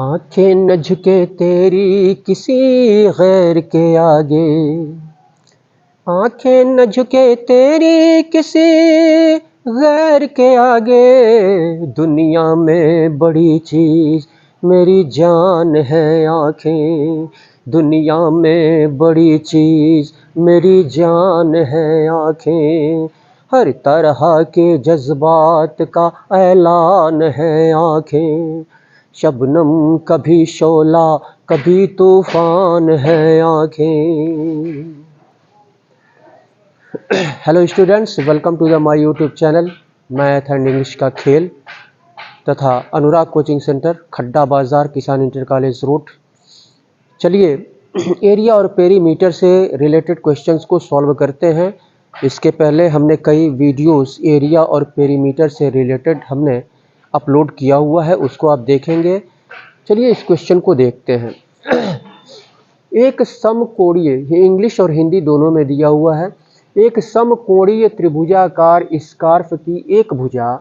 आंखें न झुके तेरी किसी गैर के आगे, आंखें न झुके तेरी किसी गैर के आगे। दुनिया में बड़ी चीज मेरी जान है आंखें, दुनिया में बड़ी चीज मेरी जान है आंखें। हर तरह के जज्बात का ऐलान है आंखें, शबनम कभी शोला कभी तूफान है आंखें। Hello students, welcome to the my YouTube channel math and English का खेल तथा Anurag coaching centre, Khadda Bazar, Kisan inter college road. चलिए एरिया और पेरीमीटर से रिलेटेड क्वेश्चंस को सॉल्व करते हैं। इसके पहले हमने कई वीडियोस एरिया और पेरीमीटर से रिलेटेड हमने अपलोड किया हुआ है, उसको आप देखेंगे। चलिए इस क्वेश्चन को देखते हैं। एक समकोणीय, ये इंग्लिश और हिंदी दोनों में दिया हुआ है। एक समकोणीय त्रिभुजाकार स्कार्फ की एक भुजा,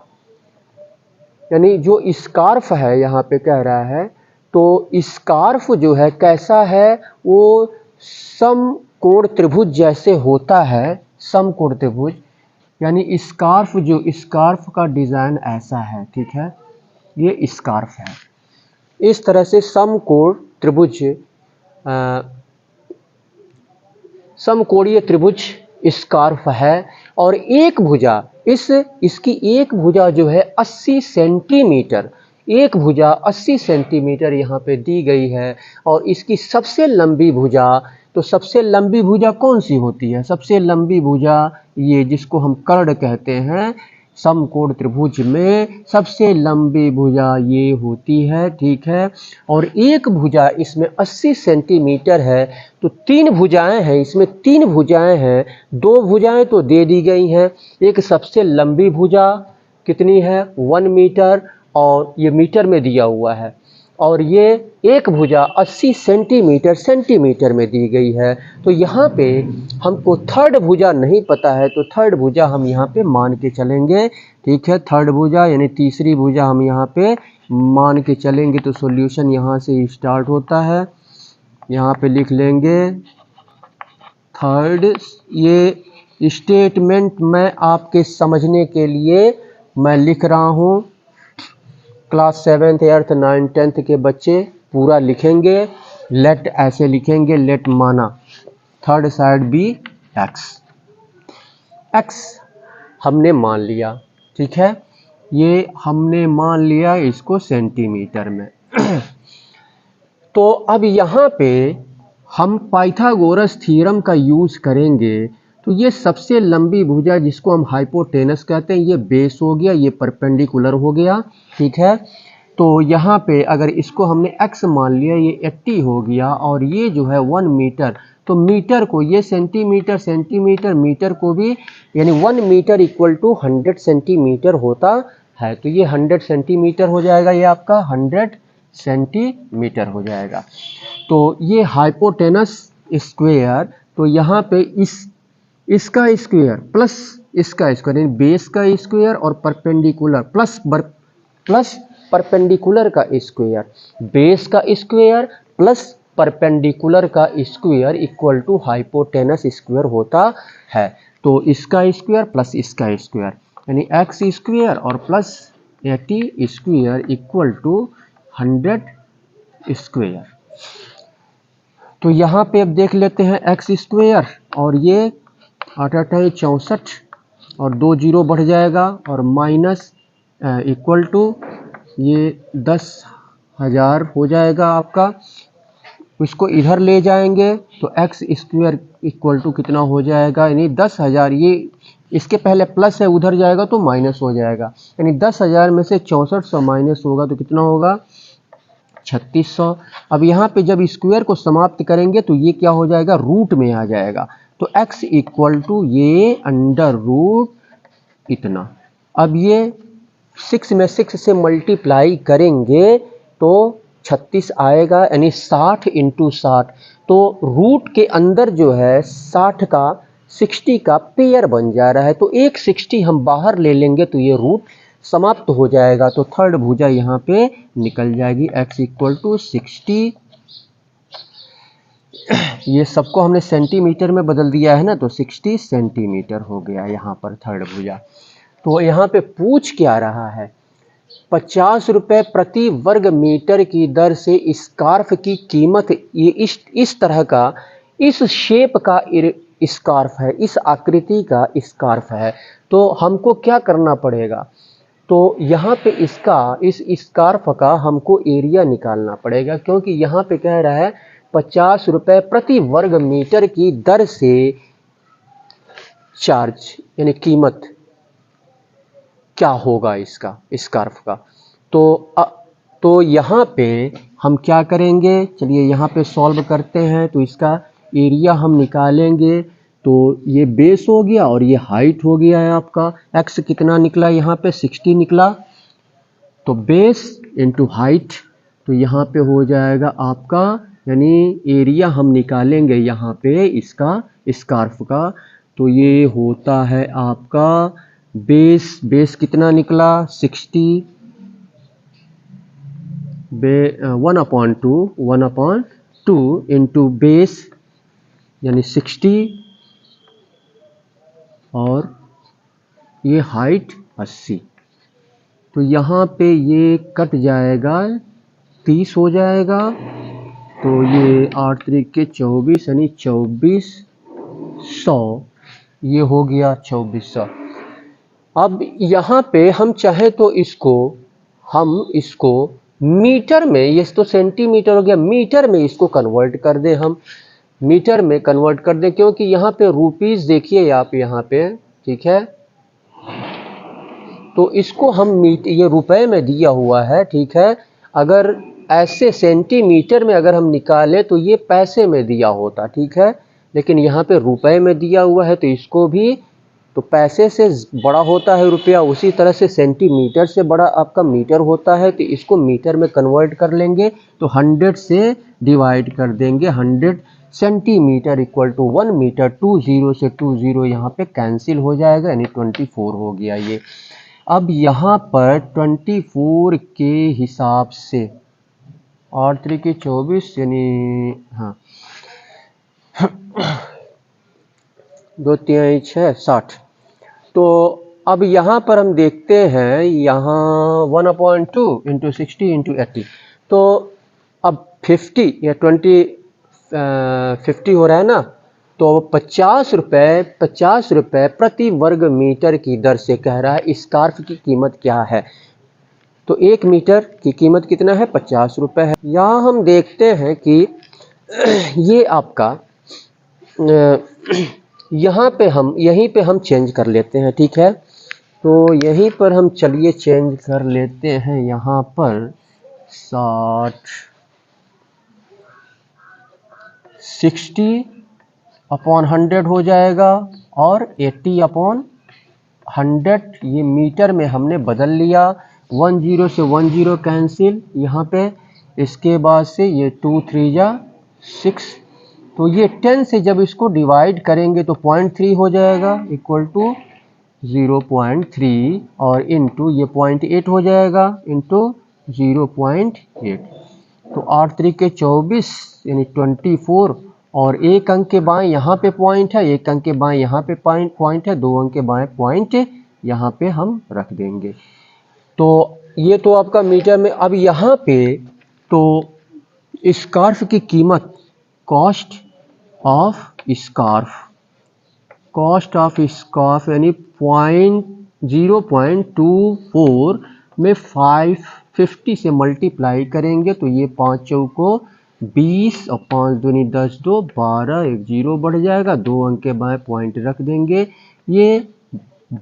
यानी जो स्कार्फ है यहाँ पे कह रहा है, तो स्कार्फ जो है कैसा है, वो समकोण त्रिभुज जैसे होता है। समकोण त्रिभुज यानी स्कार्फ, जो स्कार्फ का डिजाइन ऐसा है, ठीक है, ये स्कार्फ है। इस तरह से समकोण त्रिभुज, समकोणीय त्रिभुज स्कार्फ है। और एक भुजा, इसकी एक भुजा जो है 80 सेंटीमीटर, एक भुजा 80 सेंटीमीटर यहाँ पे दी गई है। और इसकी सबसे लंबी भुजा, तो सबसे लंबी भुजा कौन सी होती है? सबसे लंबी भुजा ये जिसको हम कर्ण कहते हैं, समकोण त्रिभुज में सबसे लंबी भुजा ये होती है, ठीक है। और एक भुजा इसमें 80 सेंटीमीटर है, तो तीन भुजाएं हैं, इसमें तीन भुजाएं हैं। दो भुजाएं तो दे दी गई हैं। एक सबसे लंबी भुजा कितनी है? 1 मीटर, और ये मीटर में दिया हुआ है। और ये एक भुजा 80 सेंटीमीटर में दी गई है। तो यहाँ पे हमको थर्ड भुजा नहीं पता है, तो थर्ड भुजा हम यहाँ पे मान के चलेंगे, ठीक है। थर्ड भुजा यानी तीसरी भुजा हम यहाँ पे मान के चलेंगे। तो सॉल्यूशन यहाँ से स्टार्ट होता है, यहाँ पे लिख लेंगे थर्ड। ये स्टेटमेंट मैं आपके समझने के लिए मैं लिख रहा हूँ। Class 7th 8th 9th 10th के बच्चे पूरा लिखेंगे। लेट ऐसे लिखेंगे, लेट माना third side B X. X हमने मान लिया, ठीक है, ये हमने मान लिया इसको सेंटीमीटर में। तो अब यहाँ पे हम पाइथागोरस थ्योरम का यूज करेंगे। तो ये सबसे लंबी भुजा जिसको हम हाइपोटेनस कहते हैं, ये बेस हो गया, ये परपेंडिकुलर हो गया, ठीक है। तो यहाँ पे अगर इसको हमने x मान लिया, ये 80 हो गया, और ये जो है 1 मीटर, तो मीटर को ये सेंटीमीटर, सेंटीमीटर मीटर को भी, यानी 1 मीटर इक्वल टू 100 सेंटीमीटर होता है। तो ये 100 सेंटीमीटर हो जाएगा, ये आपका 100 सेंटीमीटर हो जाएगा। तो ये हाइपोटेनस स्क्वायर, तो यहाँ पे इसका स्क्वायर प्लस इसका स्क्वायर, यानी बेस का स्क्वायर और परपेंडिकुलर प्लस परपेंडिकुलर का स्क्वायर, बेस का स्क्वायर प्लस परपेंडिकुलर का square equal to hypotenuse square होता है। तो इसका स्क्वायर प्लस इसका स्क्वायर, यानी एक्स स्क्वायर और plus 80 square equal to 100 square. तो यहाँ पे अब देख लेते हैं एक्स स्क्वायर, और ये 8 8 64, और 2 जीरो बढ़ जाएगा, और माइनस इक्वल टू ये 10,000 हो जाएगा आपका। इसको इधर ले जाएंगे तो एक्स स्क्वायर इक्वल टू कितना हो जाएगा, यानी 10,000। ये इसके पहले प्लस है, उधर जाएगा तो माइनस हो जाएगा, यानी 10,000 में से 6400 माइनस होगा तो कितना होगा, 3600। अब यहाँ पे जब स्क्वायर को समाप्त करेंगे तो ये क्या हो जाएगा, रूट में आ जाएगा। तो x इक्वल टू ये अंडर रूट इतना। अब ये 6 में 6 से मल्टीप्लाई करेंगे तो 36 आएगा, यानी 60 इंटू 60। तो रूट के अंदर जो है 60 का पेयर बन जा रहा है, तो एक 60 हम बाहर ले लेंगे तो ये रूट समाप्त हो जाएगा तो थर्ड भुजा यहाँ पे निकल जाएगी x इक्वल टू 60। ये सबको हमने सेंटीमीटर में बदल दिया है ना, तो 60 सेंटीमीटर हो गया यहाँ पर थर्ड भुजा। तो यहाँ पे पूछ क्या रहा है, 50 रुपये प्रति वर्ग मीटर की दर से स्कार्फ की कीमत, ये इस तरह का, इस शेप का स्कार्फ है, इस आकृति का स्कार्फ है। तो हमको क्या करना पड़ेगा, तो यहाँ पे इसका, इस स्कार्फ का हमको एरिया निकालना पड़ेगा, क्योंकि यहाँ पे कह रहा है 50 रुपये प्रति वर्ग मीटर की दर से चार्ज, यानी कीमत क्या होगा इसका, स्कार्फ का। तो यहाँ पे हम क्या करेंगे, चलिए यहाँ पे सॉल्व करते हैं। तो इसका एरिया हम निकालेंगे, तो ये बेस हो गया और ये हाइट हो गया है आपका। एक्स कितना निकला यहाँ पे, 60 निकला, तो बेस इंटू हाइट, तो यहाँ पे हो जाएगा आपका, यानी एरिया हम निकालेंगे यहाँ पे इसका स्कार्फ का, तो ये होता है आपका बेस कितना निकला 60, 1/2 इंटू बेस यानी 60, और ये हाइट 80। तो यहाँ पे ये कट जाएगा, 30 हो जाएगा, तो ये 8 तरीके 24 यानी 2400, ये हो गया 2400। अब यहाँ पे हम चाहे तो हम इसको मीटर में, ये तो सेंटीमीटर हो गया, मीटर में इसको कन्वर्ट कर दें, हम मीटर में कन्वर्ट कर दें, क्योंकि यहाँ पे रुपीस देखिए आप यहाँ पे, ठीक है, तो इसको हम ये रुपए में दिया हुआ है, ठीक है। अगर ऐसे सेंटीमीटर में अगर हम निकालें तो ये पैसे में दिया होता, ठीक है, लेकिन यहाँ पे रुपए में दिया हुआ है, तो इसको भी, तो पैसे से बड़ा होता है रुपया, उसी तरह से सेंटीमीटर से बड़ा आपका मीटर होता है, तो इसको मीटर में कन्वर्ट कर लेंगे, तो 100 से डिवाइड कर देंगे। 100 सेंटीमीटर इक्वल टू 1 मीटर, 20 से 20 यहाँ पे कैंसिल हो जाएगा, यानी 24 हो गया ये। अब यहाँ पर 24 के हिसाब से 8 तरीके 24 यानी, हाँ 2 3 6 60। तो अब यहाँ पर हम देखते हैं, यहाँ 1/2 इंटू 60 इंटू 80, तो अब 50 या 50 हो रहा है ना, तो 50 रुपये प्रति वर्ग मीटर की दर से कह रहा है स्कार्फ की कीमत क्या है। तो 1 मीटर की कीमत कितना है, 50 रुपये है। यहाँ हम देखते हैं कि ये आपका यहाँ पे हम, यहीं पे हम चेंज कर लेते हैं, ठीक है। तो यहीं पर हम चलिए चेंज कर लेते हैं, यहाँ पर 60/100 हो जाएगा, और 80/100, ये मीटर में हमने बदल लिया। 10 से 10 कैंसिल यहाँ पे, इसके बाद से ये 2 3 जा 6, तो ये 10 से जब इसको डिवाइड करेंगे तो 0.3 हो जाएगा, इक्वल टू 0.3, और इनटू ये 0.8 हो जाएगा, इनटू 0.8। तो 8 तरीके 24 यानी 24, और एक अंक के बाएं यहाँ पे पॉइंट है, एक अंक के बाएं यहाँ पे पॉइंट है, 2 अंक के बाएं पॉइंट यहाँ पे हम रख देंगे। तो ये तो आपका मीटर में। अब यहाँ पे तो स्कार्फ की कीमत, कॉस्ट ऑफ स्कार्फ यानी 0.24 में 550 से मल्टीप्लाई करेंगे, तो ये 5 चौको 20 और 5 दूनी 10, 2 12, एक 0 बढ़ जाएगा, 2 अंक के बाएं पॉइंट रख देंगे, ये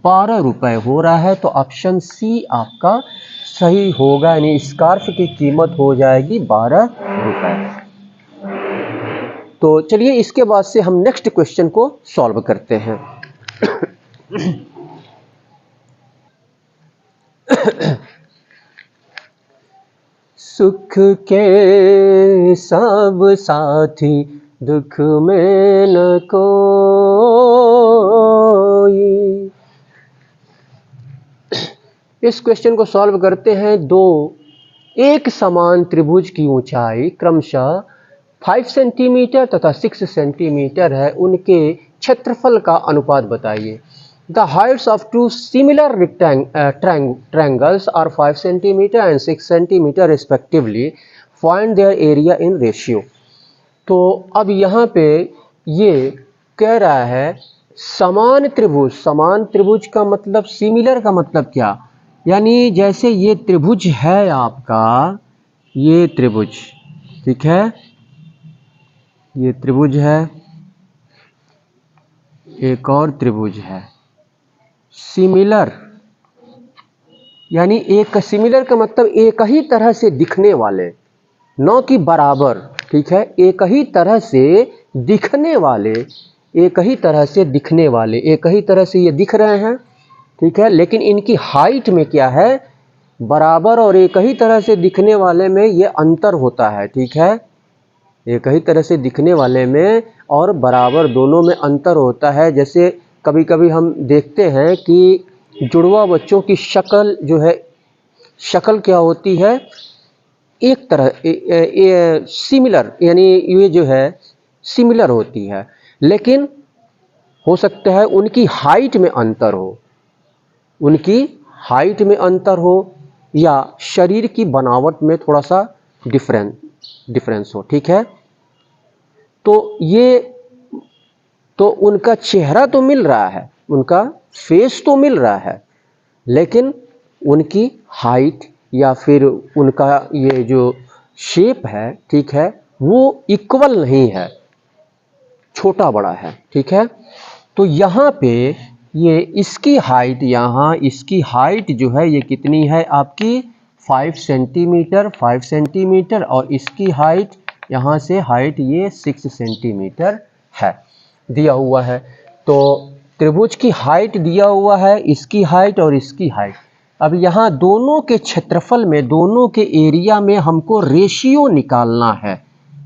12 रुपये हो रहा है। तो ऑप्शन सी आपका सही होगा, यानी स्कार्फ की कीमत हो जाएगी 12 रुपये। तो चलिए इसके बाद से हम नेक्स्ट क्वेश्चन को सॉल्व करते हैं। सुख के सब साथी, दुख में न कोई, इस क्वेश्चन को सॉल्व करते हैं। दो एक समान त्रिभुज की ऊंचाई क्रमशः 5 सेंटीमीटर तथा 6 सेंटीमीटर है, उनके क्षेत्रफल का अनुपात बताइए। The heights of two similar triangles are 5 centimetre and 6 centimetre respectively, find their area in ratio. तो अब यहाँ पे ये कह रहा है समान त्रिभुज। समान त्रिभुज का मतलब, सिमिलर का मतलब क्या, यानी जैसे ये त्रिभुज है आपका, ये त्रिभुज, ठीक है, ये त्रिभुज है, एक और त्रिभुज है। सिमिलर यानी एक, सिमिलर का मतलब एक ही तरह से दिखने वाले, न कि बराबर, ठीक है, एक ही तरह से दिखने वाले, एक ही तरह से दिखने वाले, एक ही तरह से ये दिख रहे हैं, ठीक है, लेकिन इनकी हाइट में क्या है, बराबर और एक ही तरह से दिखने वाले में ये अंतर होता है, ठीक है, एक ही तरह से दिखने वाले में और बराबर दोनों में अंतर होता है। जैसे कभी कभी हम देखते हैं कि जुड़वा बच्चों की शक्ल जो है, शक्ल क्या होती है, एक तरह सिमिलर, यानी ये जो है सिमिलर होती है, लेकिन हो सकता है उनकी हाइट में अंतर हो, उनकी हाइट में अंतर हो या शरीर की बनावट में थोड़ा सा डिफरेंस हो, ठीक है। तो ये, तो उनका चेहरा तो मिल रहा है, उनका फेस तो मिल रहा है, लेकिन उनकी हाइट या फिर उनका ये जो शेप है, ठीक है, वो इक्वल नहीं है, छोटा बड़ा है, ठीक है। तो यहाँ पे ये इसकी हाइट, यहाँ इसकी हाइट जो है ये कितनी है आपकी 5 सेंटीमीटर, 5 सेंटीमीटर, और इसकी हाइट यहाँ से हाइट ये 6 सेंटीमीटर है, दिया हुआ है। तो त्रिभुज की हाइट दिया हुआ है, इसकी हाइट और इसकी हाइट। अब यहाँ दोनों के क्षेत्रफल में, दोनों के एरिया में हमको रेशियो निकालना है,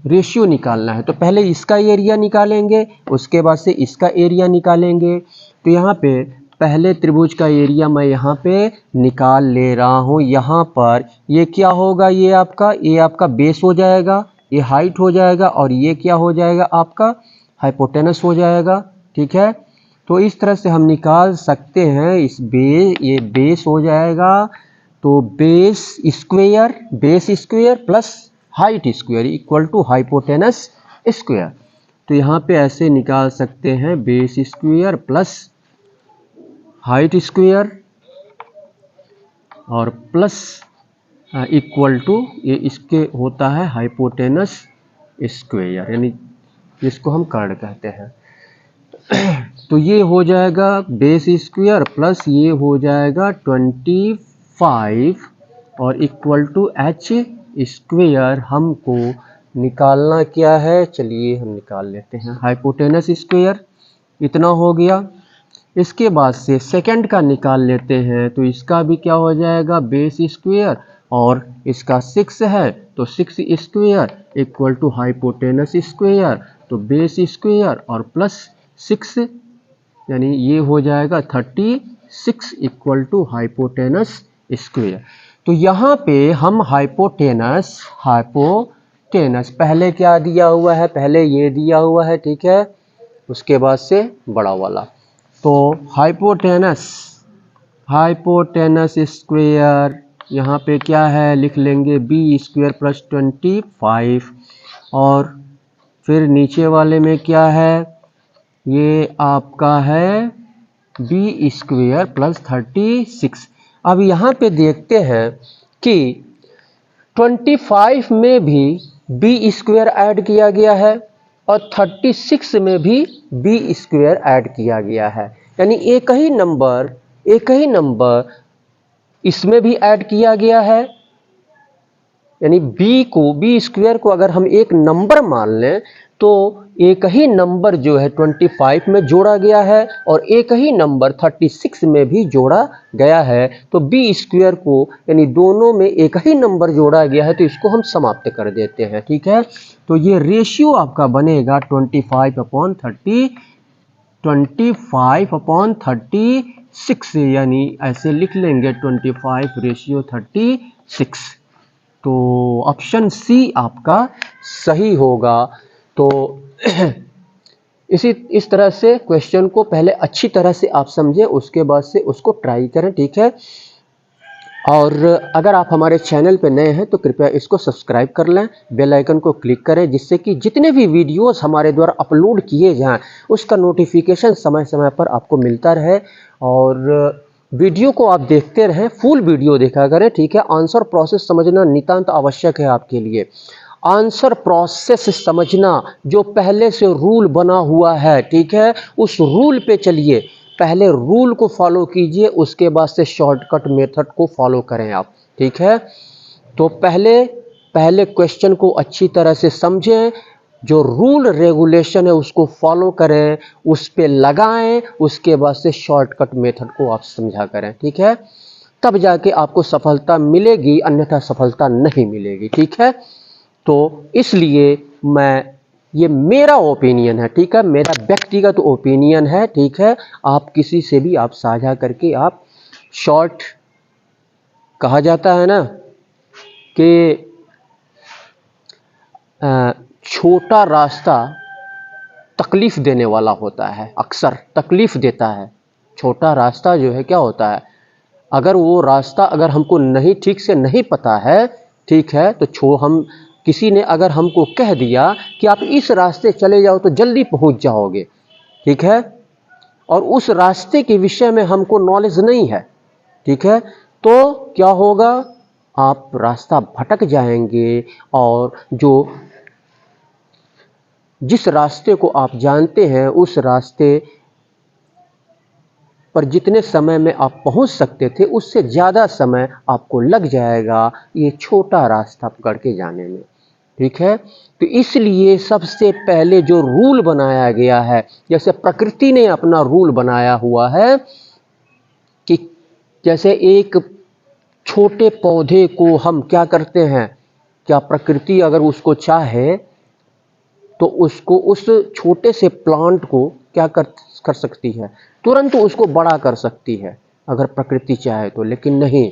रेशियो निकालना है। तो पहले इसका एरिया निकालेंगे, उसके बाद से इसका एरिया निकालेंगे। तो यहाँ पे पहले त्रिभुज का एरिया मैं यहाँ पे निकाल ले रहा हूँ। यहाँ पर ये क्या होगा, ये आपका बेस हो जाएगा, ये हाइट हो जाएगा, और ये क्या हो जाएगा, आपका हाइपोटेनस हो जाएगा, ठीक है। तो इस तरह से हम निकाल सकते हैं इस ये बेस हो जाएगा। तो base square plus height square equal to hypotenuse square. तो यहाँ पे ऐसे निकाल सकते हैं, base square plus height square और प्लस इक्वल टू ये इसके होता है हाइपोटेनस स्क्वायर, यानी जिसको हम कर्ड कहते हैं। तो ये हो जाएगा बेस स्क्वायर प्लस ये हो जाएगा 25 और इक्वल टू एच स्क्वायर। हमको निकालना क्या है, चलिए हम निकाल लेते हैं, हाइपोटेनस स्क्वायर इतना हो गया। इसके बाद से सेकंड का निकाल लेते हैं, तो इसका भी क्या हो जाएगा, बेस स्क्वायर और इसका 6 है तो 6 square equal to hypotenuse square. तो बेस स्क्वायर और प्लस 6 यानी ये हो जाएगा 36 इक्वल टू हाइपोटेनस स्क्वायर। तो यहाँ पे हम हाइपोटेनस पहले क्या दिया हुआ है, पहले ये दिया हुआ है, ठीक है, उसके बाद से बड़ा वाला। तो हाइपोटेनस स्क्वायर यहाँ पे क्या है, लिख लेंगे बी स्क्वायर प्लस 25 और फिर नीचे वाले में क्या है, ये आपका है बी स्क्वायर प्लस 36। अब यहाँ पे देखते हैं कि 25 में भी बी स्क्वायर ऐड किया गया है और 36 में भी बी स्क्वायर ऐड किया गया है, यानी एक ही नंबर इसमें भी ऐड किया गया है। यानी बी स्क्वायर को अगर हम एक नंबर मान लें तो एक ही नंबर जो है 25 में जोड़ा गया है और एक ही नंबर 36 में भी जोड़ा गया है। तो बी स्क्वायर को यानी दोनों में एक ही नंबर जोड़ा गया है, तो इसको हम समाप्त कर देते हैं, ठीक है। तो ये रेशियो आपका बनेगा 25/30 6, यानी ऐसे लिख लेंगे 25:36। तो ऑप्शन सी आपका सही होगा। तो इस तरह से क्वेश्चन को पहले अच्छी तरह से आप समझें, उसके बाद से उसको ट्राई करें, ठीक है। और अगर आप हमारे चैनल पे नए हैं तो कृपया इसको सब्सक्राइब कर लें, बेल आइकन को क्लिक करें, जिससे कि जितने भी वीडियोस हमारे द्वारा अपलोड किए जाएं उसका नोटिफिकेशन समय समय पर आपको मिलता रहे। और वीडियो को आप देखते रहें, फुल वीडियो देखा करें, ठीक है। आंसर प्रोसेस समझना नितांत आवश्यक है आपके लिए। आंसर प्रोसेस समझना, जो पहले से रूल बना हुआ है, ठीक है, उस रूल पे चलिए। पहले रूल को फॉलो कीजिए, उसके बाद से शॉर्टकट मेथड को फॉलो करें आप, ठीक है। तो पहले क्वेश्चन को अच्छी तरह से समझें, जो रूल रेगुलेशन है उसको फॉलो करें, उस पे लगाएं, उसके बाद से शॉर्टकट मेथड को आप समझा करें, ठीक है। तब जाके आपको सफलता मिलेगी, अन्यथा सफलता नहीं मिलेगी, ठीक है। तो इसलिए ये मेरा ओपिनियन है, ठीक है, मेरा व्यक्तिगत ओपिनियन है, ठीक है। आप किसी से भी आप साझा करके आप शॉर्ट, कहा जाता है ना कि छोटा रास्ता तकलीफ देने वाला होता है, अक्सर तकलीफ देता है। छोटा रास्ता जो है क्या होता है, अगर वो रास्ता अगर हमको नहीं ठीक से नहीं पता है, ठीक है, तो हम किसी ने अगर हमको कह दिया कि आप इस रास्ते चले जाओ तो जल्दी पहुंच जाओगे, ठीक है, और उस रास्ते के विषय में हमको नॉलेज नहीं है, ठीक है, तो क्या होगा, आप रास्ता भटक जाएंगे। और जिस रास्ते को आप जानते हैं, उस रास्ते पर जितने समय में आप पहुंच सकते थे उससे ज़्यादा समय आपको लग जाएगा ये छोटा रास्ता पकड़ के जाने में, ठीक है। तो इसलिए सबसे पहले जो रूल बनाया गया है, जैसे प्रकृति ने अपना रूल बनाया हुआ है कि जैसे एक छोटे पौधे को हम क्या करते हैं, क्या प्रकृति अगर उसको चाहे तो उसको, उस छोटे से प्लांट को क्या कर सकती है, तुरंत उसको बड़ा कर सकती है अगर प्रकृति चाहे तो। लेकिन नहीं,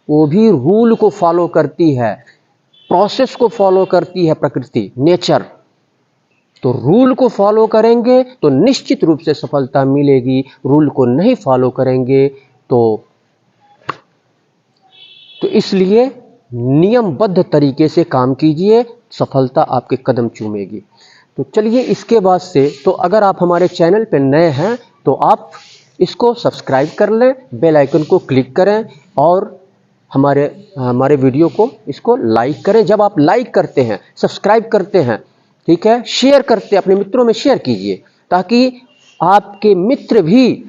वो भी रूल को फॉलो करती है, प्रोसेस को फॉलो करती है प्रकृति, नेचर। तो रूल को फॉलो करेंगे तो निश्चित रूप से सफलता मिलेगी, रूल को नहीं फॉलो करेंगे तो इसलिए नियमबद्ध तरीके से काम कीजिए, सफलता आपके कदम चूमेगी। तो चलिए इसके बाद से, तो अगर आप हमारे चैनल पर नए हैं तो आप इसको सब्सक्राइब कर लें, बेल आइकन को क्लिक करें और हमारे वीडियो को इसको लाइक करें। जब आप लाइक करते हैं, सब्सक्राइब करते हैं, ठीक है, शेयर करते हैं, अपने मित्रों में शेयर कीजिए, ताकि आपके मित्र भी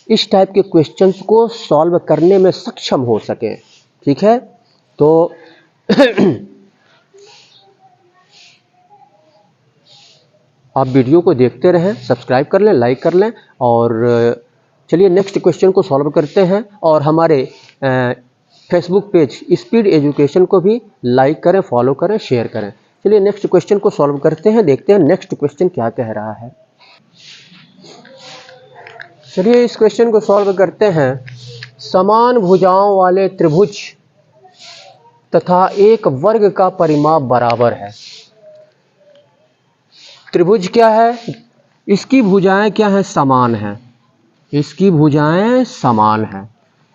इस टाइप के क्वेश्चंस को सॉल्व करने में सक्षम हो सकें, ठीक है। तो आप वीडियो को देखते रहें, सब्सक्राइब कर लें, लाइक कर लें। और चलिए नेक्स्ट क्वेश्चन को सॉल्व करते हैं। और हमारे फेसबुक पेज स्पीड एजुकेशन को भी लाइक करें, फॉलो करें, शेयर करें। चलिए नेक्स्ट क्वेश्चन को सॉल्व करते हैं, देखते हैं नेक्स्ट क्वेश्चन क्या कह रहा है। चलिए इस क्वेश्चन को सॉल्व करते हैं। समान भुजाओं वाले त्रिभुज तथा एक वर्ग का परिमाप बराबर है। त्रिभुज क्या है, इसकी भुजाएं क्या है, समान है, इसकी भुजाएं समान है,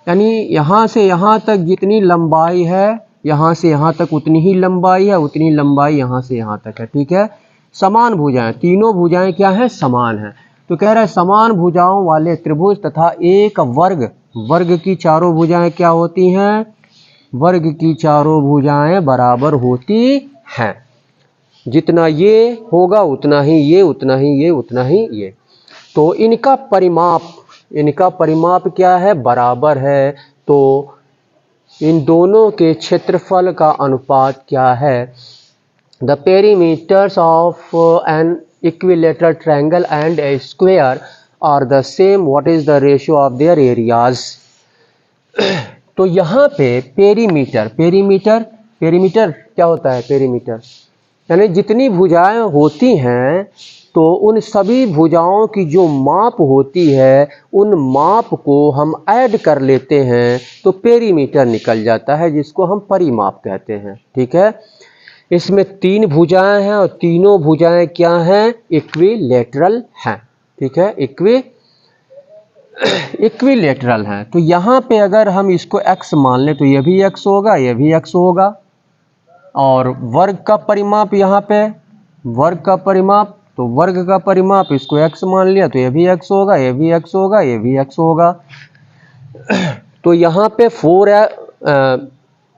यानी यहाँ से यहाँ तक जितनी लंबाई है, यहाँ से यहाँ तक उतनी ही लंबाई है, उतनी लंबाई यहाँ से यहाँ तक है, ठीक है। समान भुजाएं, तीनों भुजाएं क्या है, समान है। तो कह रहा है समान भुजाओं वाले त्रिभुज तथा एक वर्ग, वर्ग की चारों भुजाएं क्या होती हैं, वर्ग की चारों भुजाएं बराबर होती हैं। जितना ये होगा उतना ही ये, उतना ही ये, उतना ही ये। तो इनका परिमाप क्या है, बराबर है। तो इन दोनों के क्षेत्रफल का अनुपात क्या है, the perimeters of an equilateral triangle and a square are the same, what is the ratio of their areas. तो यहाँ पे पेरीमीटर क्या होता है, पेरीमीटर यानी जितनी भुजाएं होती हैं तो उन सभी भुजाओं की जो माप होती है उन माप को हम ऐड कर लेते हैं तो पेरीमीटर निकल जाता है, जिसको हम परिमाप कहते हैं। ठीक है, इसमें 3 भुजाएं हैं और तीनों भुजाएं क्या हैं? इक्विलेटरल हैं। ठीक है, इक्विलेटरल हैं। तो यहाँ पे अगर हम इसको x मान लें तो ये भी x होगा, ये भी x होगा, और वर्ग का परिमाप यहाँ पे वर्ग का परिमाप, तो वर्ग का परिमाप इसको x मान लिया तो ये भी x होगा, ये भी x होगा, ये भी x होगा। तो यहाँ पे 4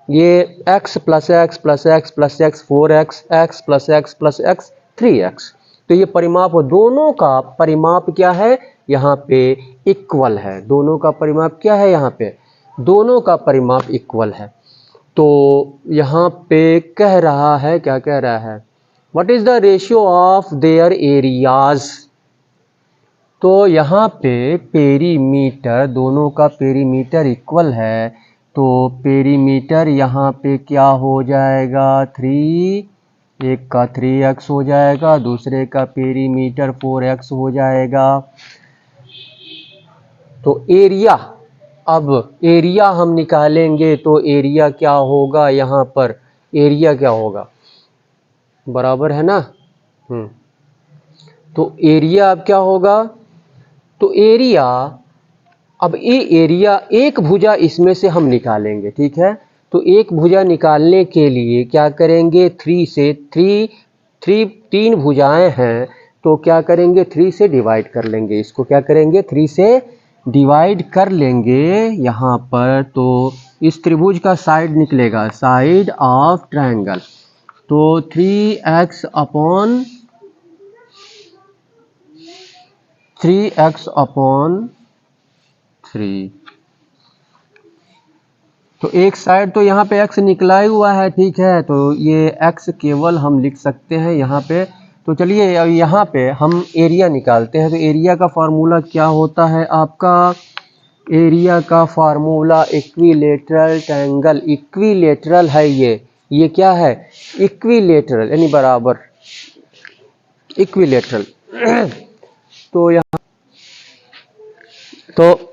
ये x plus x plus x plus x 4x, x plus x plus x 3x। तो ये परिमाप, दोनों का परिमाप क्या है? यहाँ पे इक्वल है। दोनों का परिमाप क्या है? यहाँ पे दोनों का परिमाप इक्वल है। तो यहाँ पे कह रहा है, क्या कह रहा है? What is the ratio of their areas. तो यहाँ पे पेरीमीटर, दोनों का पेरीमीटर इक्वल है, तो पेरीमीटर यहाँ पे क्या हो जाएगा? 3, एक का 3x हो जाएगा, दूसरे का पेरीमीटर 4x हो जाएगा। तो एरिया, अब एरिया हम निकालेंगे तो एरिया क्या होगा? यहाँ पर एरिया क्या होगा? बराबर है ना? तो एरिया अब क्या होगा? तो एरिया, अब ये एरिया एक भुजा इसमें से हम निकालेंगे। ठीक है, तो एक भुजा निकालने के लिए क्या करेंगे? 3 से 3 भुजाएं हैं तो क्या करेंगे? 3 से डिवाइड कर लेंगे। इसको क्या करेंगे? 3 से डिवाइड कर लेंगे यहाँ पर। तो इस त्रिभुज का साइड निकलेगा, साइड ऑफ ट्रायंगल, तो 3x अपॉन 3। तो एक साइड तो यहाँ पे x निकला ही हुआ है। ठीक है, तो ये x केवल हम लिख सकते हैं यहाँ पे। तो चलिए यहाँ पे हम एरिया निकालते हैं। तो एरिया का फार्मूला क्या होता है आपका? एरिया का फार्मूला इक्विलेटरल ट्रायंगल, इक्विलेटरल है ये क्या है? इक्विलेटरल यानी बराबर, इक्विलेटरल। तो यहाँ तो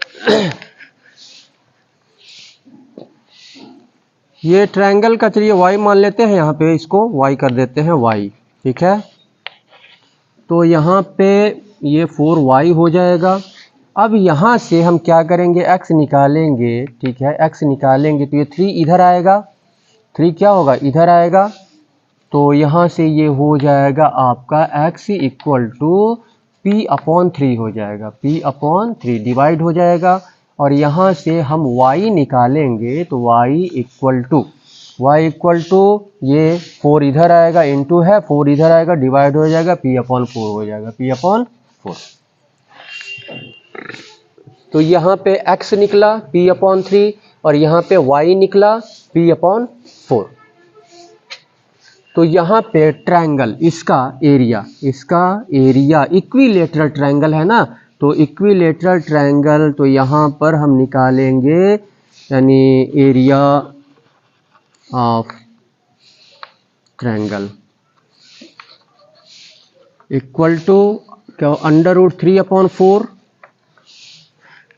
ये ट्रायंगल का, चलिए y मान लेते हैं, यहाँ पे इसको y कर देते हैं y। ठीक है, तो यहाँ पे ये 4y हो जाएगा। अब यहाँ से हम क्या करेंगे? x निकालेंगे। ठीक है, x निकालेंगे तो ये 3 इधर आएगा, 3 क्या होगा? इधर आएगा। तो यहाँ से ये हो जाएगा आपका x इक्वल टू p/3 हो जाएगा, p/3 डिवाइड हो जाएगा। और यहाँ से हम y निकालेंगे तो y इक्वल टू ये 4 इधर आएगा, इंटू है 4 इधर आएगा, डिवाइड हो जाएगा, p/4 हो जाएगा, p/4। तो यहाँ पे x निकला p/3 और यहाँ पे y निकला p/4। तो यहाँ पे ट्रायंगल, इसका एरिया इक्विलेटरल ट्रायंगल है ना, तो इक्विलेटरल ट्रायंगल, तो यहाँ पर हम निकालेंगे यानी area of triangle equal to क्या? √3/4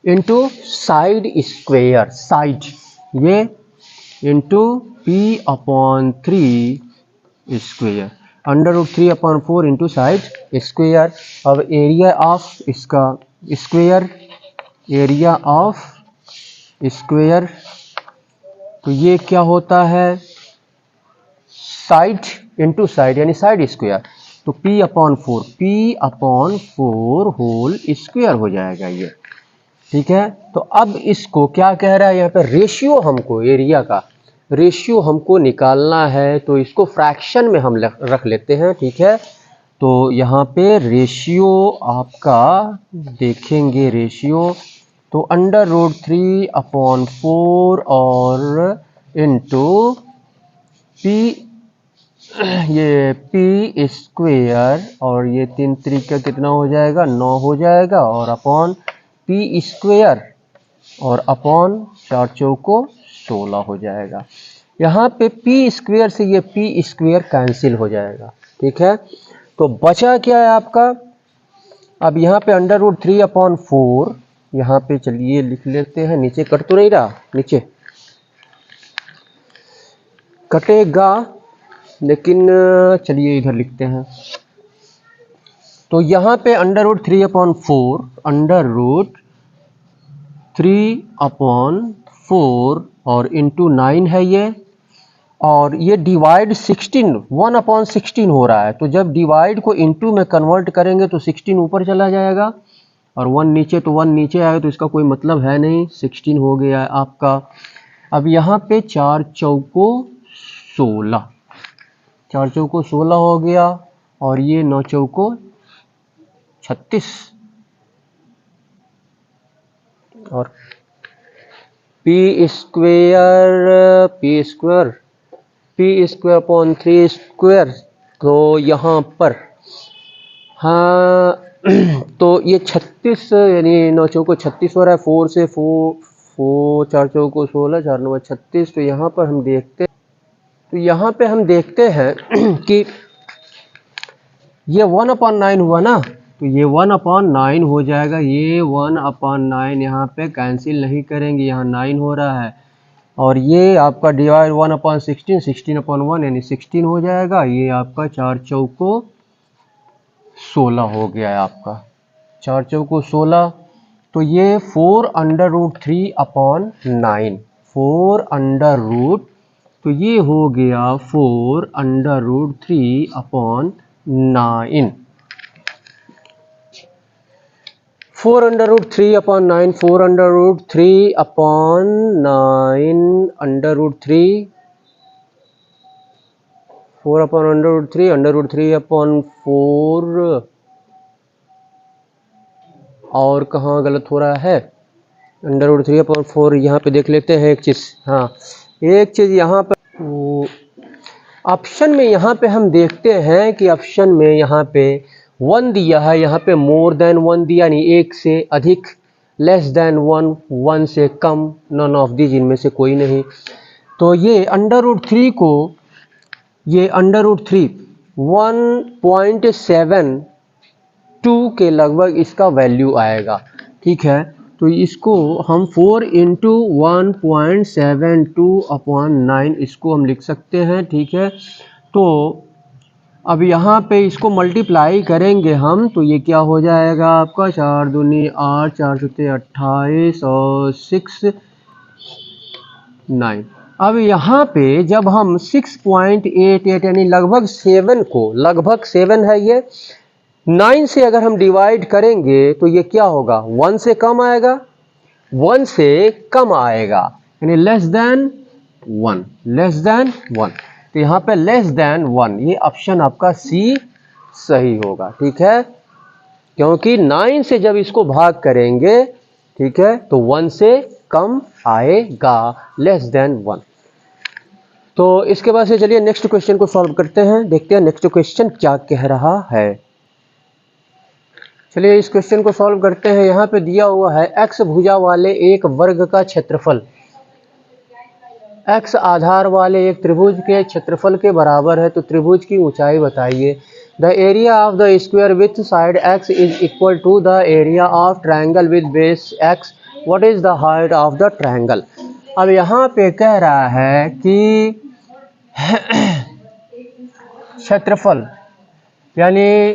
इंटू साइड स्क्वेयर, साइड ये into p/3 square, √3/4 into side square. अब एरिया ऑफ इसका स्क्वेयर, एरिया ऑफ स्क्वेयर, तो ये क्या होता है? साइड इंटू साइड यानी साइड स्क्वेयर, तो p/4 होल स्क्वेयर हो जाएगा ये। ठीक है, तो अब इसको क्या कह रहा है यहाँ पे? रेशियो, हमको एरिया का रेशियो हमको निकालना है, तो इसको फ्रैक्शन में हम रख लेते हैं। ठीक है, तो यहाँ पे रेशियो आपका देखेंगे, रेशियो तो √3/4 और इंटू ये p स्क्वेयर, और ये 3 तरीका कितना हो जाएगा? 9 हो जाएगा, और अपॉन p स्क्वेयर और अपॉन 4 चौको 16 हो जाएगा। यहाँ पे p स्क्वेयर से ये p स्क्वेयर कैंसिल हो जाएगा। ठीक है, तो बचा क्या है आपका, अब यहाँ पे √3/4, यहाँ पे चलिए लिख लेते हैं, नीचे कट तो नहीं रहा, नीचे कटेगा लेकिन चलिए इधर लिखते हैं। तो यहाँ पे √3/4, √3/4 और इंटू 9 है ये, और ये डिवाइड 1/16 हो रहा है। तो जब डिवाइड को इंटू में कन्वर्ट करेंगे तो 16 ऊपर चला जाएगा और 1 नीचे, तो 1 नीचे आएगा, तो इसका कोई मतलब है नहीं, 16 हो गया है आपका। अब यहाँ पे 4 चौको 16, 4 चौको 16 हो गया, और ये 9 चौको 36, और p² अपॉन 3², तो यहाँ पर हाँ तो ये 36 यानी 9 चौको 36 हो रहा है, 4 से 4 चौको 16, 4 9 36। तो यहाँ पर हम देखते हैं कि ये 1/9 हुआ ना, तो ये 1/9 हो जाएगा, ये 1/9 यहाँ पे कैंसिल नहीं करेंगे, यहाँ 9 हो रहा है, और ये आपका डिवाइड 1/16, 16/1 यानी 16 हो जाएगा। ये आपका 4 चौको 16 हो गया है आपका, 4 चौको 16। तो ये 4√3/9, 4 तो ये हो गया 4√3/9, 4√3/9, 4√3/9, √3/4, और कहाँ गलत हो रहा है, √3/4 यहाँ पे देख लेते हैं एक चीज़। हाँ, एक चीज़ यहाँ पर ऑप्शन में यहाँ पे हम देखते हैं कि ऑप्शन में यहाँ पे 1 दिया है, यहाँ पे मोर देन 1 दिया, यानी 1 से अधिक, लेस देन 1, 1 से कम, नन ऑफ दीज, इनमें से कोई नहीं। तो ये √3 को, ये √3 1.72 के लगभग इसका वैल्यू आएगा, ठीक है। तो इसको हम 4 × 1.72/9 इसको हम लिख सकते हैं, ठीक है। तो अब यहाँ पे इसको मल्टीप्लाई करेंगे हम, तो ये क्या हो जाएगा आपका, 4 दूनी 8, 4 सत्ते 28 और 6 9। अब यहाँ पे जब हम 6.88 यानी लगभग 7 को, लगभग 7 है ये, 9 से अगर हम डिवाइड करेंगे तो ये क्या होगा, 1 से कम आएगा, 1 से कम आएगा, यानी लेस देन 1, लेस देन 1। तो यहाँ पे लेस देन 1, ये ऑप्शन आपका सी सही होगा, ठीक है, क्योंकि 9 से जब इसको भाग करेंगे, ठीक है, तो 1 से कम आएगा, लेस देन 1। तो इसके बाद से चलिए नेक्स्ट क्वेश्चन को सॉल्व करते हैं, देखते हैं नेक्स्ट क्वेश्चन क्या कह रहा है। चलिए इस क्वेश्चन को सॉल्व करते हैं। यहाँ पे दिया हुआ है x भुजा वाले एक वर्ग का क्षेत्रफल x आधार वाले एक त्रिभुज के क्षेत्रफल के बराबर है, तो त्रिभुज की ऊंचाई बताइए। The area of the square with side x is equal to the area of triangle with base x, what is the height of the triangle. अब यहाँ पे कह रहा है कि क्षेत्रफल यानी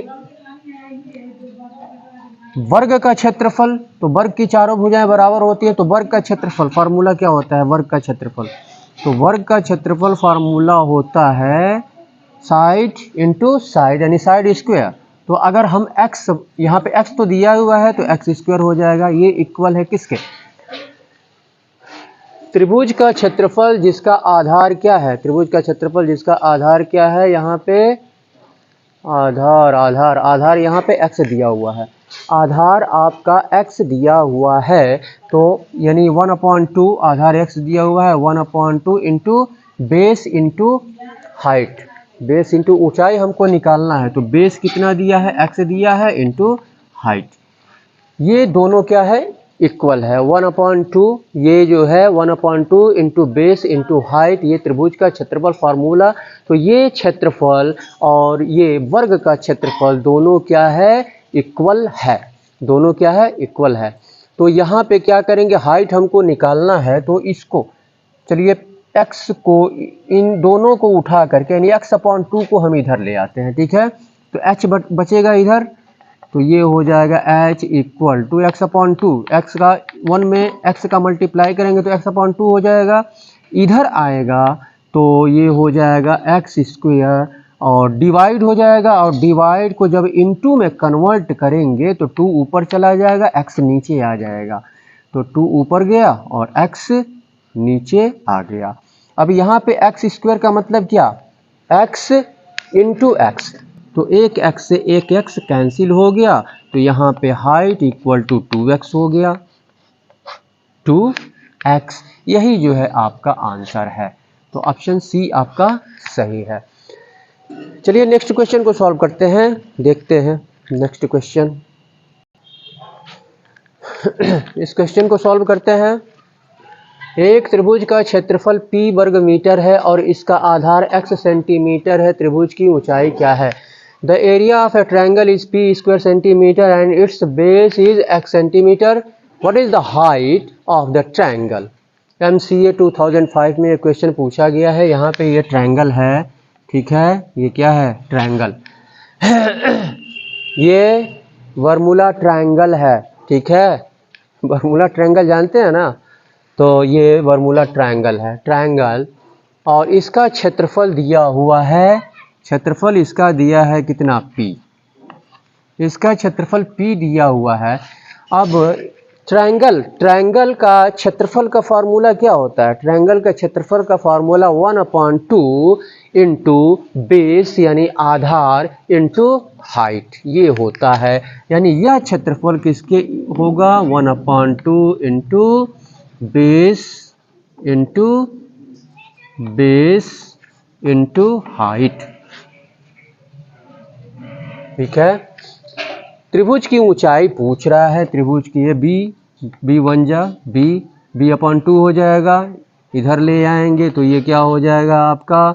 वर्ग का क्षेत्रफल, तो वर्ग की चारों भुजाएं बराबर होती है, तो वर्ग का क्षेत्रफल फार्मूला क्या होता है, वर्ग का क्षेत्रफल, तो वर्ग का क्षेत्रफल फार्मूला होता है साइड इंटू साइड यानी साइड स्क्वायर। तो अगर हम x, यहाँ पे x तो दिया हुआ है तो x² हो जाएगा, ये इक्वल है किसके, त्रिभुज का क्षेत्रफल जिसका आधार क्या है, त्रिभुज का क्षेत्रफल जिसका आधार क्या है, यहाँ पे आधार यहाँ पे x दिया हुआ है, आधार आपका x दिया हुआ है, तो यानी 1/2 आधार x दिया हुआ है, 1/2 into base into height, base into ऊंचाई हमको निकालना है, तो बेस कितना दिया है, x दिया है, इंटू हाइट। ये दोनों क्या है, इक्वल है 1/2, ये जो है 1/2 इंटू बेस इंटू हाइट, ये त्रिभुज का क्षेत्रफल फार्मूला। तो ये क्षेत्रफल और ये वर्ग का क्षेत्रफल दोनों क्या है, इक्वल है, दोनों क्या है, इक्वल है। तो यहाँ पे क्या करेंगे, हाइट हमको निकालना है, तो इसको चलिए x को इन दोनों को उठा करके यानी x/2 को हम इधर ले आते हैं, ठीक है। तो h बचेगा इधर, तो ये हो जाएगा h equal to x/2, x का 1 में x का मल्टीप्लाई करेंगे तो x/2 हो जाएगा, इधर आएगा तो ये हो जाएगा x² और डिवाइड हो जाएगा, और डिवाइड को जब इनटू में कन्वर्ट करेंगे तो 2 ऊपर चला जाएगा, x नीचे आ जाएगा, तो 2 ऊपर गया और x नीचे आ गया। अब यहाँ पे x² का मतलब क्या, x इंटू x, तो एक x से एक x कैंसिल हो गया, तो यहाँ पे हाइट इक्वल टू 2x हो गया, 2x, यही जो है आपका आंसर है। तो ऑप्शन सी आपका सही है। चलिए नेक्स्ट क्वेश्चन को सॉल्व करते हैं, देखते हैं नेक्स्ट क्वेश्चन। इस क्वेश्चन को सॉल्व करते हैं। एक त्रिभुज का क्षेत्रफल p वर्ग मीटर है और इसका आधार x सेंटीमीटर है। त्रिभुज की ऊंचाई क्या है? The area of a triangle is p² centimetre and it's base is x centimetre. What is the height of the triangle? MCA 2005 में ये क्वेश्चन पूछा गया है। यहाँ पे ये ट्रायंगल है, ठीक है, ये क्या है, ट्रायंगल ये वर्मुला ट्रायंगल है, ठीक है, वर्मुला ट्रायंगल जानते हैं ना, तो ये वर्मुला ट्रायंगल है, ट्रायंगल, और इसका क्षेत्रफल दिया हुआ है, क्षेत्रफल इसका दिया है कितना, p, इसका क्षेत्रफल p दिया हुआ है। अब ट्रायंगल का क्षेत्रफल का फार्मूला क्या होता है? ट्रायंगल का क्षेत्रफल का फार्मूला 1/2 इंटू बेस यानी आधार इंटू हाइट, ये होता है। यानी यह क्षेत्रफल किसके होगा, 1/2 इंटू बेस इंटू हाइट, ठीक है। त्रिभुज की ऊंचाई पूछ रहा है, त्रिभुज की, ये b1 जा b/2 हो जाएगा, इधर ले आएंगे तो ये क्या हो जाएगा आपका,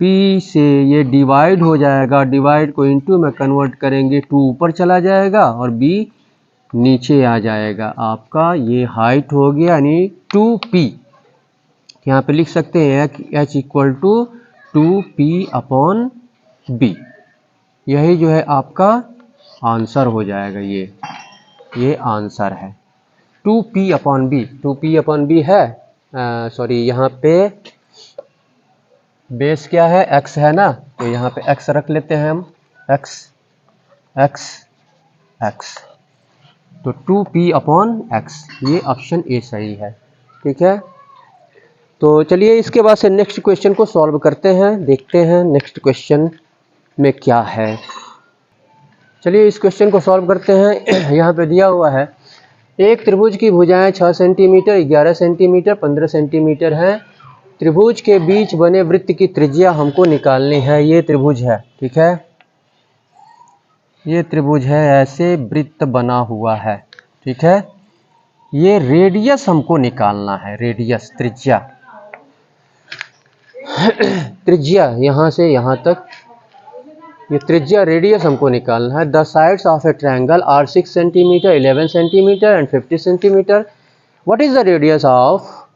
p से ये डिवाइड हो जाएगा, डिवाइड को इनटू में कन्वर्ट करेंगे, 2 ऊपर चला जाएगा और b नीचे आ जाएगा आपका, ये हाइट हो गया यानी 2p। यहाँ पे लिख सकते हैं h इक्वल टू 2p/b, यही जो है आपका आंसर हो जाएगा, ये आंसर है 2p/b, 2p/b है, सॉरी यहाँ पे बेस क्या है, x है ना, तो यहाँ पे x रख लेते हैं हम, x, तो 2p/x, ये ऑप्शन ए सही है, ठीक है। तो चलिए इसके बाद से नेक्स्ट क्वेश्चन को सॉल्व करते हैं, देखते हैं नेक्स्ट क्वेश्चन में क्या है। चलिए इस क्वेश्चन को सॉल्व करते हैं। यहाँ पे दिया हुआ है, एक त्रिभुज की भुजाएं 6 सेंटीमीटर, 11 सेंटीमीटर, 15 सेंटीमीटर हैं। त्रिभुज के बीच बने वृत्त की त्रिज्या हमको निकालनी है। ये त्रिभुज है, ठीक है, ये त्रिभुज है, ऐसे वृत्त बना हुआ है, ठीक है। ये रेडियस हमको निकालना है, रेडियस, त्रिज्या त्रिज्या यहाँ से यहाँ तक, ये त्रिज्या रेडियस हमको निकालना है। The sides of a triangle are 6 centimetre, 11 centimetre and 50 centimetre. What is the radius of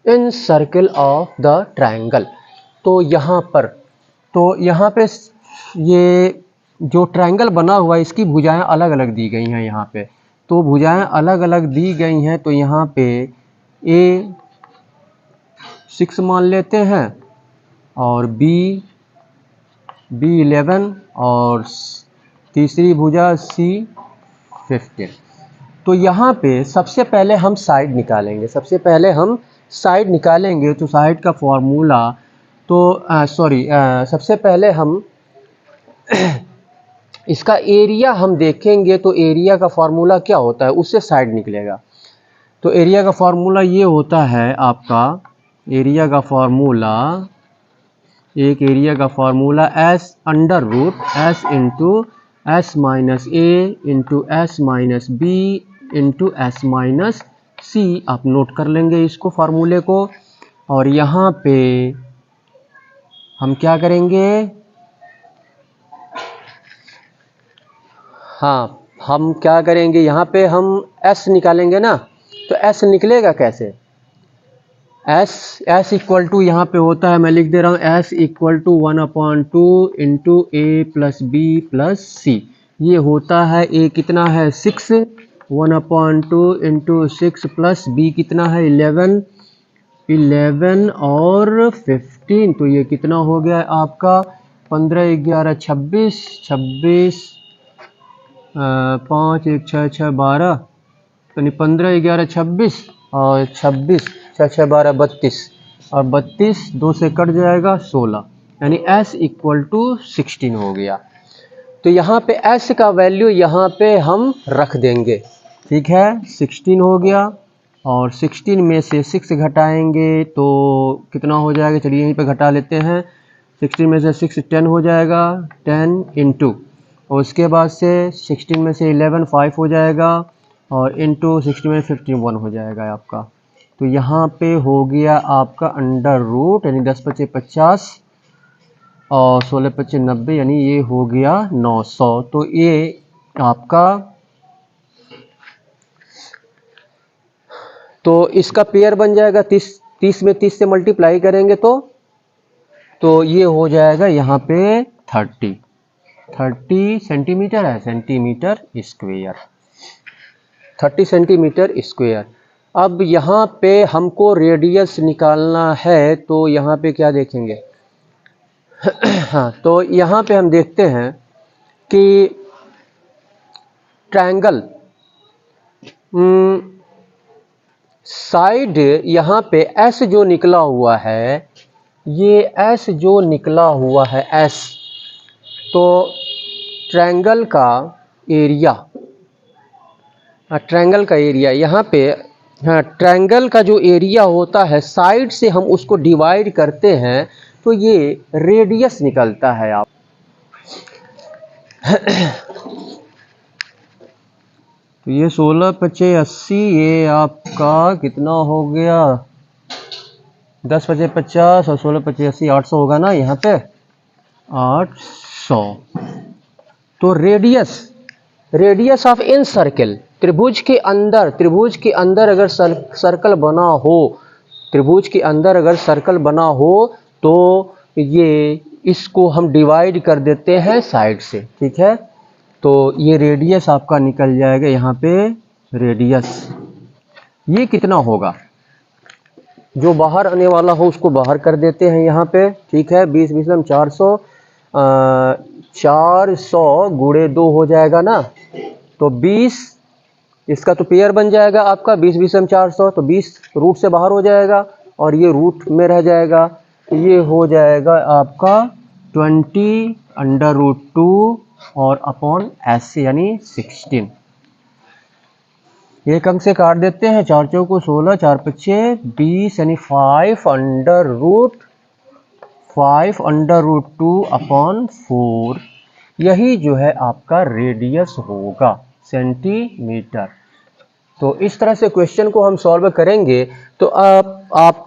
in circle of the triangle? तो यहाँ पे ये जो ट्रायंगल बना हुआ है, इसकी भुजाएं अलग अलग दी गई हैं यहाँ पे, तो भुजाएं अलग अलग दी गई हैं, तो यहाँ पे A 6 मान लेते हैं और B 11 और तीसरी भुजा C 15। तो यहाँ पे सबसे पहले हम साइड निकालेंगे, तो साइड का फॉर्मूला, तो सबसे पहले हम इसका एरिया हम देखेंगे, तो एरिया का फॉर्मूला क्या होता है, उससे साइड निकलेगा। तो एरिया का फॉर्मूला ये होता है आपका, एरिया का formula S under root S into S minus A into S minus B into S minus C, आप नोट कर लेंगे इसको फार्मूले को। और यहाँ पे हम क्या करेंगे, हाँ हम क्या करेंगे, यहाँ पे हम s निकालेंगे ना, तो s निकलेगा कैसे, s इक्वल टू यहाँ पे होता है, मैं लिख दे रहा हूँ, s equal to 1/2 into a plus b plus c. ये होता है a कितना है 6, 1/2 इंटू 6 प्लस b कितना है 11 और 15, तो ये कितना हो गया आपका 15 11 26, 5 1 6 6 12, यानी 15 11 26 और 26 6 6 12 32, और 32 2 से कट जाएगा 16, यानी s इक्वल टू 16 हो गया। तो यहाँ पे s का वैल्यू यहाँ पे हम रख देंगे, ठीक है, 16 हो गया। और 16 में से 6 घटाएंगे तो कितना हो जाएगा, चलिए यहीं पे घटा लेते हैं, 16 में से 6 10 हो जाएगा, 10 इंटू, और उसके बाद से 16 में से 11 5 हो जाएगा, और इंटू 16 में 15 1 हो जाएगा आपका। तो यहाँ पे हो गया आपका अंडर रूट, यानी 10 × 50 और 16 × 25 90, यानी ये हो गया 900। तो ये आपका, तो इसका पेयर बन जाएगा 30 में 30 से मल्टीप्लाई करेंगे तो ये हो जाएगा यहाँ पे 30 सेंटीमीटर है, सेंटीमीटर स्क्वायर, 30 सेंटीमीटर स्क्वायर। अब यहाँ पे हमको रेडियस निकालना है, तो यहाँ पे क्या देखेंगे हाँ, तो यहाँ पे हम देखते हैं कि ट्रायंगल साइड यहाँ पे एस जो निकला हुआ है, ये एस जो निकला हुआ है एस, तो ट्रायंगल का एरिया, ट्रायंगल का एरिया यहाँ पे, हाँ ट्रायंगल का जो एरिया होता है साइड से हम उसको डिवाइड करते हैं तो ये रेडियस निकलता है आप तो ये 16 25 80, ये आपका कितना हो गया, 10 25 50 और 16 25 80 800 होगा ना यहाँ पे 800। तो रेडियस ऑफ इन सर्कल, त्रिभुज के अंदर अगर सर्कल बना हो, त्रिभुज के अंदर अगर सर्कल बना हो तो ये इसको हम डिवाइड कर देते हैं साइड से, ठीक है। तो ये रेडियस आपका निकल जाएगा यहाँ पे, रेडियस ये कितना होगा, जो बाहर आने वाला हो उसको बाहर कर देते हैं यहाँ पे, ठीक है। 20 20 400, 400 गुणे 2 हो जाएगा ना, तो 20, इसका तो पेयर बन जाएगा आपका 20 20 400, तो 20 रूट से बाहर हो जाएगा और ये रूट में रह जाएगा, तो ये हो जाएगा आपका 20 √2 और अपॉन s यानी 16। एक अंक से काट देते हैं, 4 चौको 16, 4 पच्चे 20, यानी 5 √2 अपॉन 4, यही जो है आपका रेडियस होगा सेंटीमीटर। तो इस तरह से क्वेश्चन को हम सॉल्व करेंगे। तो आप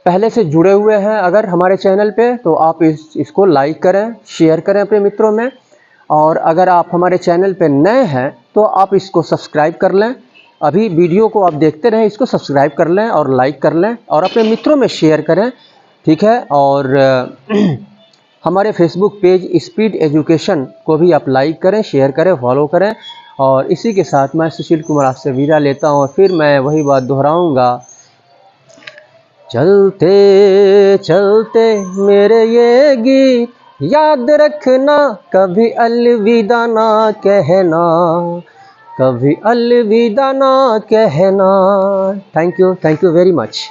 पहले से जुड़े हुए हैं अगर हमारे चैनल पे, तो आप इसको लाइक करें, शेयर करें अपने मित्रों में, और अगर आप हमारे चैनल पे नए हैं तो आप इसको सब्सक्राइब कर लें। अभी वीडियो को आप देखते रहें, इसको सब्सक्राइब कर लें और लाइक कर लें और अपने मित्रों में शेयर करें, ठीक है। और हमारे फेसबुक पेज स्पीड एजुकेशन को भी आप लाइक करें, शेयर करें, फॉलो करें। और इसी के साथ मैं सुशील कुमार आपसे विदा लेता हूँ, और फिर मैं वही बात दोहराऊँगा, चलते चलते मेरे ये गीत याद रखना, कभी अलविदा ना कहना, कभी अलविदा ना कहना। Thank you very much.